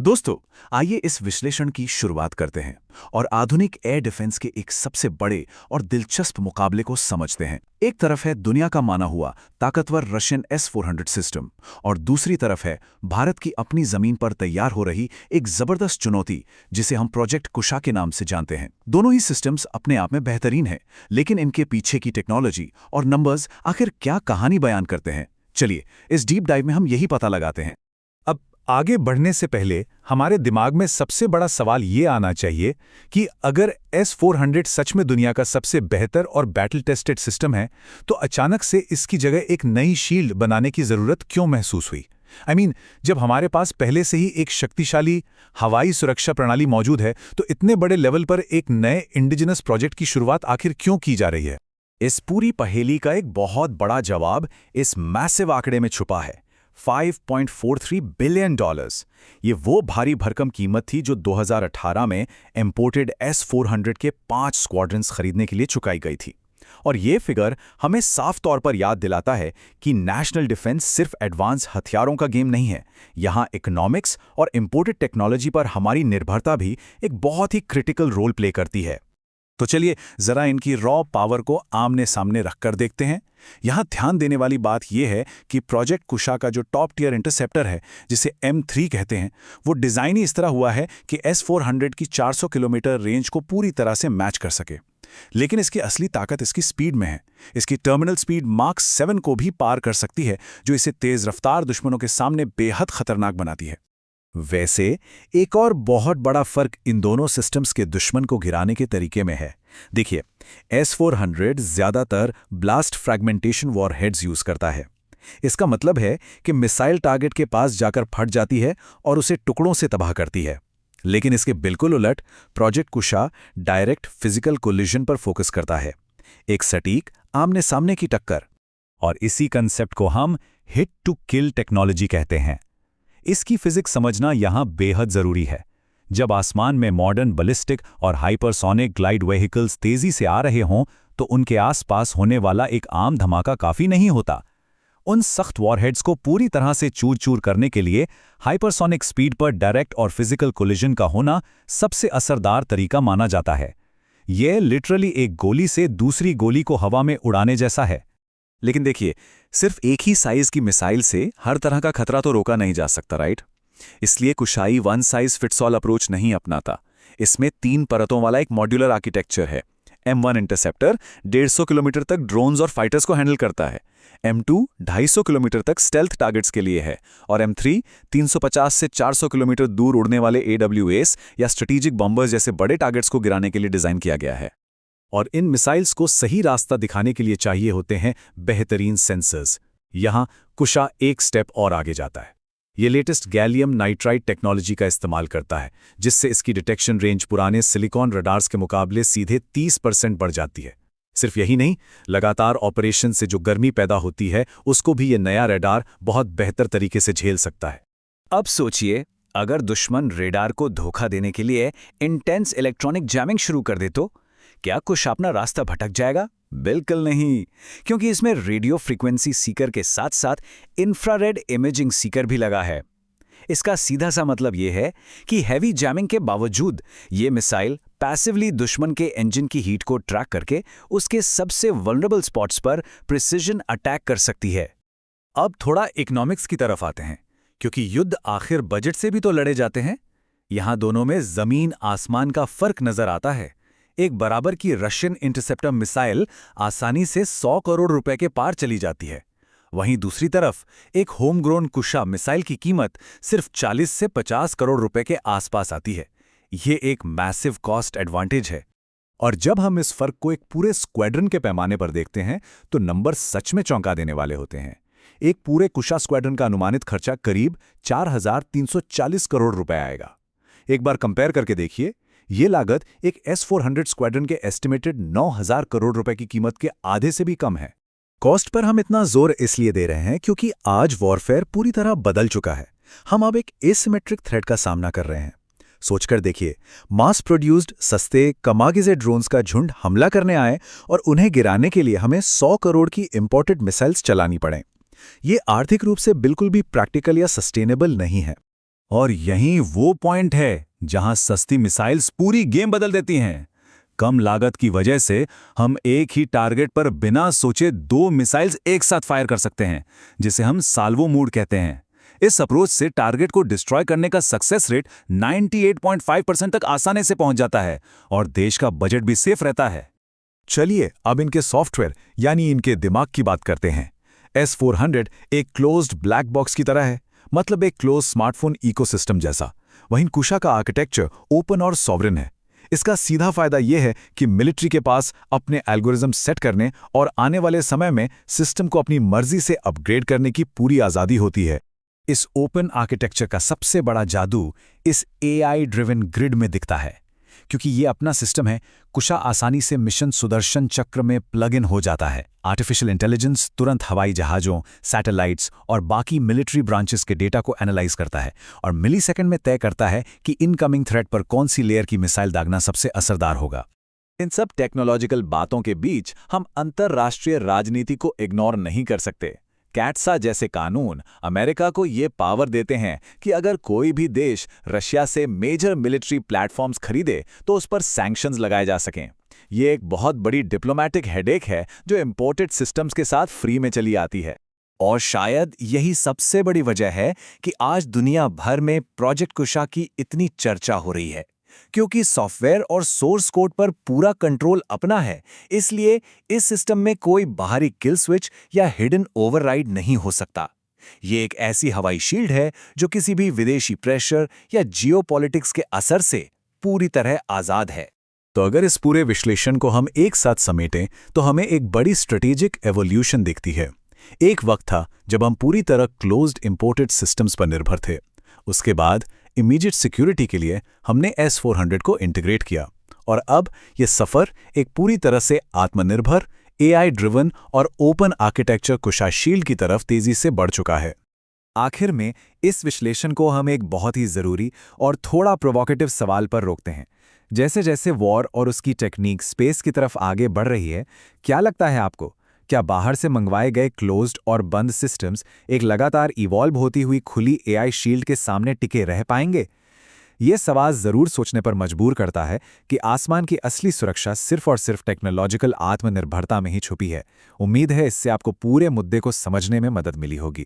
दोस्तों, आइए इस विश्लेषण की शुरुआत करते हैं और आधुनिक एयर डिफेंस के एक सबसे बड़े और दिलचस्प मुकाबले को समझते हैं। एक तरफ है दुनिया का माना हुआ ताकतवर रशियन S-400 सिस्टम और दूसरी तरफ है भारत की अपनी जमीन पर तैयार हो रही एक जबरदस्त चुनौती जिसे हम प्रोजेक्ट कुशा के नाम से जानते हैं। दोनों ही सिस्टम्स अपने आप में बेहतरीन हैं, लेकिन इनके पीछे की टेक्नोलॉजी और नंबर्स आखिर क्या कहानी बयान करते हैं। चलिए इस डीप डाइव में हम यही पता लगाते हैं। अब आगे बढ़ने से पहले हमारे दिमाग में सबसे बड़ा सवाल ये आना चाहिए कि अगर S-400 सच में दुनिया का सबसे बेहतर और बैटल टेस्टेड सिस्टम है, तो अचानक से इसकी जगह एक नई शील्ड बनाने की ज़रूरत क्यों महसूस हुई? जब हमारे पास पहले से ही एक शक्तिशाली हवाई सुरक्षा प्रणाली मौजूद है, तो इतने बड़े लेवल पर एक नए इंडिजिनस प्रोजेक्ट की शुरुआत आखिर क्यों की जा रही है? इस पूरी पहेली का एक बहुत बड़ा जवाब इस मैसिव आंकड़े में छुपा है। $5.43 बिलियन। ये वो भारी भरकम कीमत थी जो 2018 में इंपोर्टेड S-400 के 5 स्क्वाड्रन्स खरीदने के लिए चुकाई गई थी। और ये फिगर हमें साफ तौर पर याद दिलाता है कि नेशनल डिफेंस सिर्फ एडवांस हथियारों का गेम नहीं है। यहाँ इकोनॉमिक्स और इंपोर्टेड टेक्नोलॉजी पर हमारी निर्भरता भी एक बहुत ही क्रिटिकल रोल प्ले करती है। तो चलिए जरा इनकी रॉ पावर को आमने सामने रखकर देखते हैं। यहाँ ध्यान देने वाली बात यह है कि प्रोजेक्ट कुशा का जो टॉप टियर इंटरसेप्टर है, जिसे M3 कहते हैं, वो डिज़ाइन ही इस तरह हुआ है कि S-400 की 400 किलोमीटर रेंज को पूरी तरह से मैच कर सके। लेकिन इसकी असली ताकत इसकी स्पीड में है। इसकी टर्मिनल स्पीड मार्क 7 को भी पार कर सकती है, जो इसे तेज़ रफ्तार दुश्मनों के सामने बेहद खतरनाक बनाती है। वैसे एक और बहुत बड़ा फर्क इन दोनों सिस्टम्स के दुश्मन को गिराने के तरीके में है। देखिए, S-400 ज्यादातर ब्लास्ट फ्रैगमेंटेशन वॉरहेड्स यूज करता है। इसका मतलब है कि मिसाइल टारगेट के पास जाकर फट जाती है और उसे टुकड़ों से तबाह करती है। लेकिन इसके बिल्कुल उलट प्रोजेक्ट कुशा डायरेक्ट फिजिकल कोलिजन पर फोकस करता है, एक सटीक आमने सामने की टक्कर। और इसी कंसेप्ट को हम हिट टू किल टेक्नोलॉजी कहते हैं। इसकी फिजिक्स समझना यहाँ बेहद जरूरी है। जब आसमान में मॉडर्न बैलिस्टिक और हाइपरसोनिक ग्लाइड व्हीकल्स तेजी से आ रहे हों, तो उनके आसपास होने वाला एक आम धमाका काफी नहीं होता। उन सख्त वॉरहेड्स को पूरी तरह से चूर चूर करने के लिए हाइपरसोनिक स्पीड पर डायरेक्ट और फिजिकल कोलिजन का होना सबसे असरदार तरीका माना जाता है। यह लिटरली एक गोली से दूसरी गोली को हवा में उड़ाने जैसा है। लेकिन देखिए, सिर्फ एक ही साइज की मिसाइल से हर तरह का खतरा तो रोका नहीं जा सकता, राइट? इसलिए कुशाई one size fits all approach नहीं अपनाता। इसमें 3 परतों वाला एक मॉड्यूलर आर्किटेक्चर है। M1 इंटरसेप्टर 150 किलोमीटर तक ड्रोन्स और फाइटर्स को हैंडल करता है। M2 250 किलोमीटर तक स्टेल्थ टारगेट्स के लिए है और M3 350 से 400 किलोमीटर दूर उड़ने वाले AWAs या स्ट्रेटेजिक बॉम्बर्स जैसे बड़े टारगेट्स को गिराने के लिए डिजाइन किया गया है। और इन मिसाइल्स को सही रास्ता दिखाने के लिए चाहिए होते हैं बेहतरीन सेंसर्स। यहाँ कुशा एक स्टेप और आगे जाता है। ये लेटेस्ट गैलियम नाइट्राइड टेक्नोलॉजी का इस्तेमाल करता है, जिससे इसकी डिटेक्शन रेंज पुराने सिलिकॉन रडार्स के मुकाबले सीधे 30% बढ़ जाती है। सिर्फ यही नहीं, लगातार ऑपरेशन से जो गर्मी पैदा होती है, उसको भी ये नया रडार बहुत बेहतर तरीके से झेल सकता है। अब सोचिए, अगर दुश्मन रेडार को धोखा देने के लिए इंटेंस इलेक्ट्रॉनिक जैमिंग शुरू कर दे तो क्या कुशा अपना रास्ता भटक जाएगा? बिल्कुल नहीं, क्योंकि इसमें रेडियो फ्रीक्वेंसी सीकर के साथ साथ इंफ्रारेड इमेजिंग सीकर भी लगा है। इसका सीधा सा मतलब यह है कि हैवी जैमिंग के बावजूद ये मिसाइल पैसिवली दुश्मन के इंजन की हीट को ट्रैक करके उसके सबसे वल्नरेबल स्पॉट्स पर प्रिसिजन अटैक कर सकती है। अब थोड़ा इकोनॉमिक्स की तरफ आते हैं, क्योंकि युद्ध आखिर बजट से भी तो लड़े जाते हैं। यहाँ दोनों में जमीन आसमान का फर्क नजर आता है। एक बराबर की रशियन इंटरसेप्टर मिसाइल आसानी से 100 करोड़ रुपए के पार चली जाती है। वहीं दूसरी तरफ एक होम ग्रोन कुशा मिसाइल की कीमत सिर्फ 40 से 50 करोड़ रुपए के आसपास आती है। ये एक मैसिव कॉस्ट एडवांटेज है। और जब हम इस फर्क को एक पूरे स्क्वाड्रन के पैमाने पर देखते हैं, तो नंबर सच में चौंका देने वाले होते हैं। एक पूरे कुशा स्क्वाड्रन का अनुमानित खर्चा करीब 4,340 करोड़ रुपए आएगा। एक बार कंपेयर करके देखिए, ये लागत एक S-400 स्क्वाड्रन के एस्टिमेटेड 9,000 करोड़ रुपए की कीमत के आधे से भी कम है। कॉस्ट पर हम इतना जोर इसलिए दे रहे हैं क्योंकि आज वॉरफेयर पूरी तरह बदल चुका है। हम अब एक एसिमेट्रिक थ्रेट का सामना कर रहे हैं। सोचकर देखिए, मास प्रोड्यूस्ड सस्ते कमागिजे ड्रोन्स का झुंड हमला करने आए और उन्हें गिराने के लिए हमें 100 करोड़ की इंपोर्टेड मिसाइल्स चलानी पड़े। ये आर्थिक रूप से बिल्कुल भी प्रैक्टिकल या सस्टेनेबल नहीं है। और यहीं वो पॉइंट है जहां सस्ती मिसाइल्स पूरी गेम बदल देती हैं। कम लागत की वजह से हम एक ही टारगेट पर बिना सोचे 2 मिसाइल्स एक साथ फायर कर सकते हैं, जिसे हम साल्वो मूड कहते हैं। इस अप्रोच से टारगेट को डिस्ट्रॉय करने का सक्सेस रेट 98.5% तक आसानी से पहुंच जाता है और देश का बजट भी सेफ रहता है। चलिए अब इनके सॉफ्टवेयर यानी इनके दिमाग की बात करते हैं। S-400 एक क्लोज्ड ब्लैक बॉक्स की तरह है, मतलब एक क्लोज स्मार्टफोन इकोसिस्टम जैसा। वहीं कुशा का आर्किटेक्चर ओपन और सॉवरेन है। इसका सीधा फायदा यह है कि मिलिट्री के पास अपने एल्गोरिज्म सेट करने और आने वाले समय में सिस्टम को अपनी मर्जी से अपग्रेड करने की पूरी आज़ादी होती है। इस ओपन आर्किटेक्चर का सबसे बड़ा जादू इस AI ड्रिवन ग्रिड में दिखता है। क्योंकि ये अपना सिस्टम है, कुशा आसानी से मिशन सुदर्शन चक्र में प्लग इन हो जाता है। आर्टिफिशियल इंटेलिजेंस तुरंत हवाई जहाज़ों, सैटेलाइट्स और बाकी मिलिट्री ब्रांचेस के डेटा को एनालाइज करता है और मिलीसेकंड में तय करता है कि इनकमिंग थ्रेट पर कौन सी लेयर की मिसाइल दागना सबसे असरदार होगा। इन सब टेक्नोलॉजिकल बातों के बीच हम अंतर्राष्ट्रीय राजनीति को इग्नोर नहीं कर सकते। कैट्सा जैसे कानून अमेरिका को ये पावर देते हैं कि अगर कोई भी देश रशिया से मेजर मिलिट्री प्लेटफॉर्म्स खरीदे तो उस पर सैंक्शंस लगाए जा सकें। ये एक बहुत बड़ी डिप्लोमैटिक हेडेक है जो इंपोर्टेड सिस्टम्स के साथ फ्री में चली आती है। और शायद यही सबसे बड़ी वजह है कि आज दुनिया भर में प्रोजेक्ट कुशा की इतनी चर्चा हो रही है, क्योंकि सॉफ्टवेयर और सोर्स कोड पर पूरा कंट्रोल अपना है। इसलिए इस सिस्टम में कोई बाहरी किल स्विच या हिडन ओवरराइड नहीं हो सकता। ये एक ऐसी हवाई शील्ड है जो किसी भी विदेशी प्रेशर या जियोपॉलिटिक्स के असर से पूरी तरह आज़ाद है। तो अगर इस पूरे विश्लेषण को हम एक साथ समेटें तो हमें एक बड़ी स्ट्रेटेजिक एवोल्यूशन दिखती है। एक वक्त था जब हम पूरी तरह क्लोज्ड इंपोर्टेड सिस्टम्स पर निर्भर थे। उसके बाद इमीडिएट सिक्योरिटी के लिए हमने S-400 को इंटीग्रेट किया और अब यह सफ़र एक पूरी तरह से आत्मनिर्भर, AI ड्रिवन और ओपन आर्किटेक्चर कुशा शील्ड की तरफ तेजी से बढ़ चुका है। आखिर में इस विश्लेषण को हम एक बहुत ही ज़रूरी और थोड़ा प्रोवोकेटिव सवाल पर रोकते हैं। जैसे जैसे वॉर और उसकी टेक्निक स्पेस की तरफ आगे बढ़ रही है, क्या लगता है आपको, क्या बाहर से मंगवाए गए क्लोज्ड और बंद सिस्टम्स एक लगातार इवॉल्व होती हुई खुली AI शील्ड के सामने टिके रह पाएंगे? ये सवाल ज़रूर सोचने पर मजबूर करता है कि आसमान की असली सुरक्षा सिर्फ और सिर्फ टेक्नोलॉजिकल आत्मनिर्भरता में ही छुपी है। उम्मीद है इससे आपको पूरे मुद्दे को समझने में मदद मिली होगी।